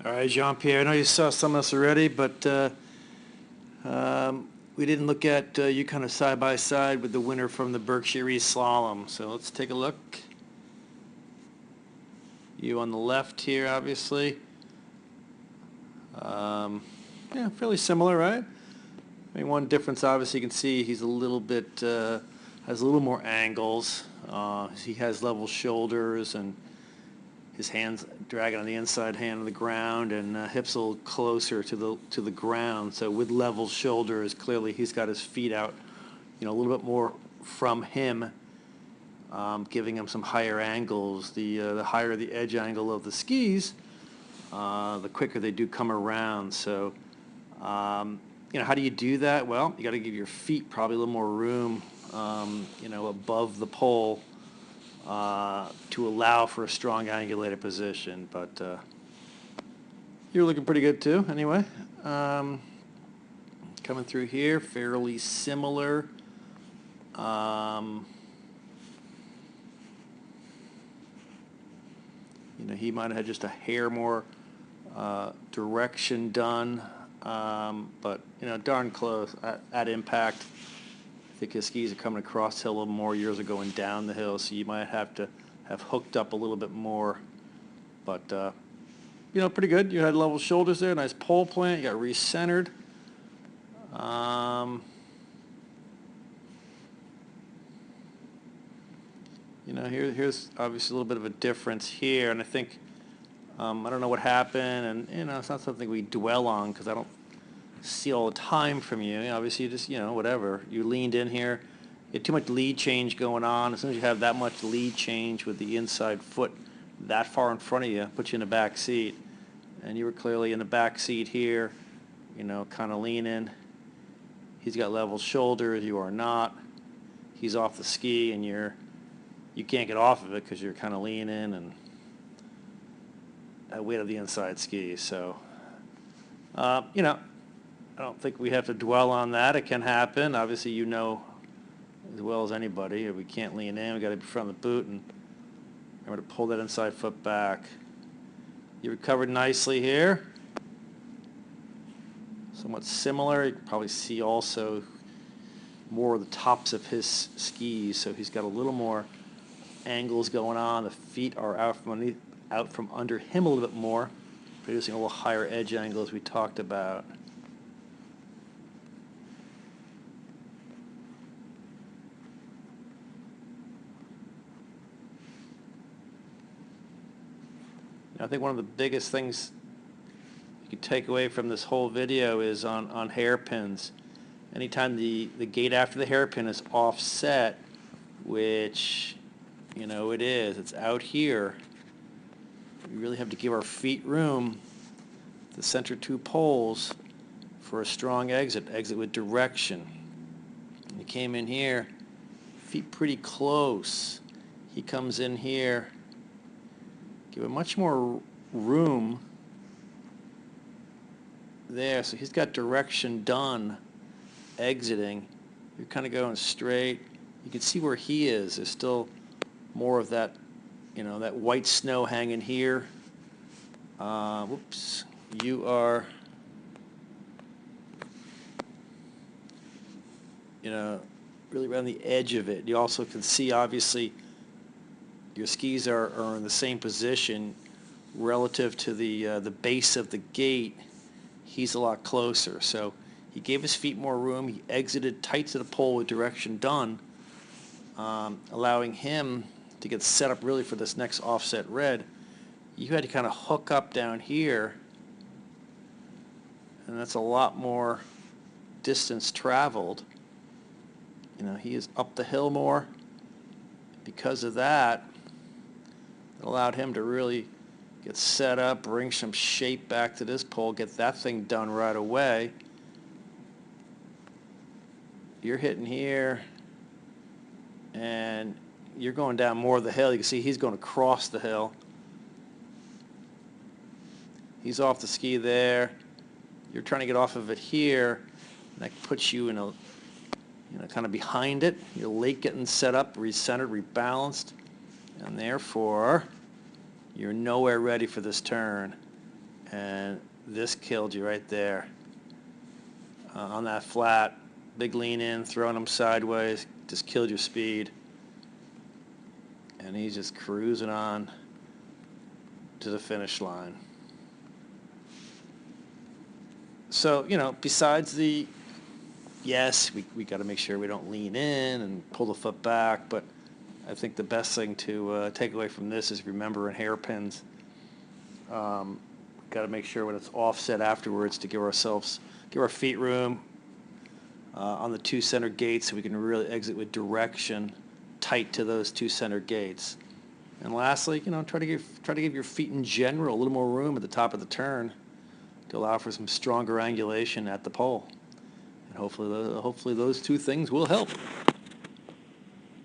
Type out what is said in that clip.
All right, Jean-Pierre, I know you saw some of this already, but we didn't look at you kind of side by side with the winner from the Berkshire East Slalom. So let's take a look. You on the left here, obviously. Yeah, fairly similar, right? I mean, one difference, obviously, you can see he's a little bit, has a little more angles. He has level shoulders, and his hands dragging on the inside hand of the ground, and hips a little closer to the ground. So with level shoulders, clearly he's got his feet out, a little bit more from him, giving him some higher angles. The higher the edge angle of the skis, the quicker they do come around. So, how do you do that? Well, you got to give your feet probably a little more room, above the pole, to allow for a strong angulated position. But you're looking pretty good too, anyway. Coming through here, fairly similar. He might have had just a hair more direction done, but darn close at impact. I think his skis are coming across the hill a little more. Yours are going down the hill, so you might have to have hooked up a little bit more. But pretty good. You had level shoulders there, nice pole plant. You got recentered. Here's obviously a little bit of a difference here, and I think I don't know what happened, and it's not something we dwell on because I don't see all the time from you. Obviously, you just whatever. You leaned in here. You had too much lead change going on. As soon as you have that much lead change with the inside foot that far in front of you, put you in the back seat, and you were clearly in the back seat here. Kind of leaning. He's got level shoulders. You are not. He's off the ski, and you can't get off of it because you're kind of leaning and weight of the inside ski. So, I don't think we have to dwell on that. It can happen. Obviously, as well as anybody, we can't lean in. We got to be front of the boot and remember to pull that inside foot back. You recovered nicely here. Somewhat similar. You can probably see also more of the tops of his skis, so he's got a little more angles going on. The feet are out from under him a little bit more, producing a little higher edge angle as we talked about. I think one of the biggest things you can take away from this whole video is on hairpins. Anytime the gate after the hairpin is offset, which it is, it's out here, we really have to give our feet room, the center two poles, for a strong exit with direction. He came in here, feet pretty close. He comes in here, give him much more room there, so he's got direction done exiting. You're kind of going straight. You can see where he is. There's still more of that, that white snow hanging here. Whoops. You are, really around the edge of it. You also can see, obviously, your skis are in the same position relative to the base of the gate. He's a lot closer. So he gave his feet more room. He exited tight to the pole with direction done, allowing him to get set up really for this next offset red. You had to kind of hook up down here, and that's a lot more distance traveled. He is up the hill more. Because of that, it allowed him to really get set up, bring some shape back to this pole, get that thing done right away. You're hitting here, and you're going down more of the hill. You can see he's going across the hill. He's off the ski there. You're trying to get off of it here, and that puts you in a, kind of behind it. You're late getting set up, recentered, rebalanced, and therefore you're nowhere ready for this turn. and this killed you right there. On that flat, big lean in, throwing him sideways, just killed your speed. And he's just cruising on to the finish line. So, you know, besides the, yes, we got to make sure we don't lean in and pull the foot back, but I think the best thing to take away from this is remember in hairpins, got to make sure when it's offset afterwards to give our feet room on the two center gates so we can really exit with direction tight to those two center gates. And lastly, you know, try to give your feet in general a little more room at the top of the turn to allow for some stronger angulation at the pole. And hopefully those two things will help.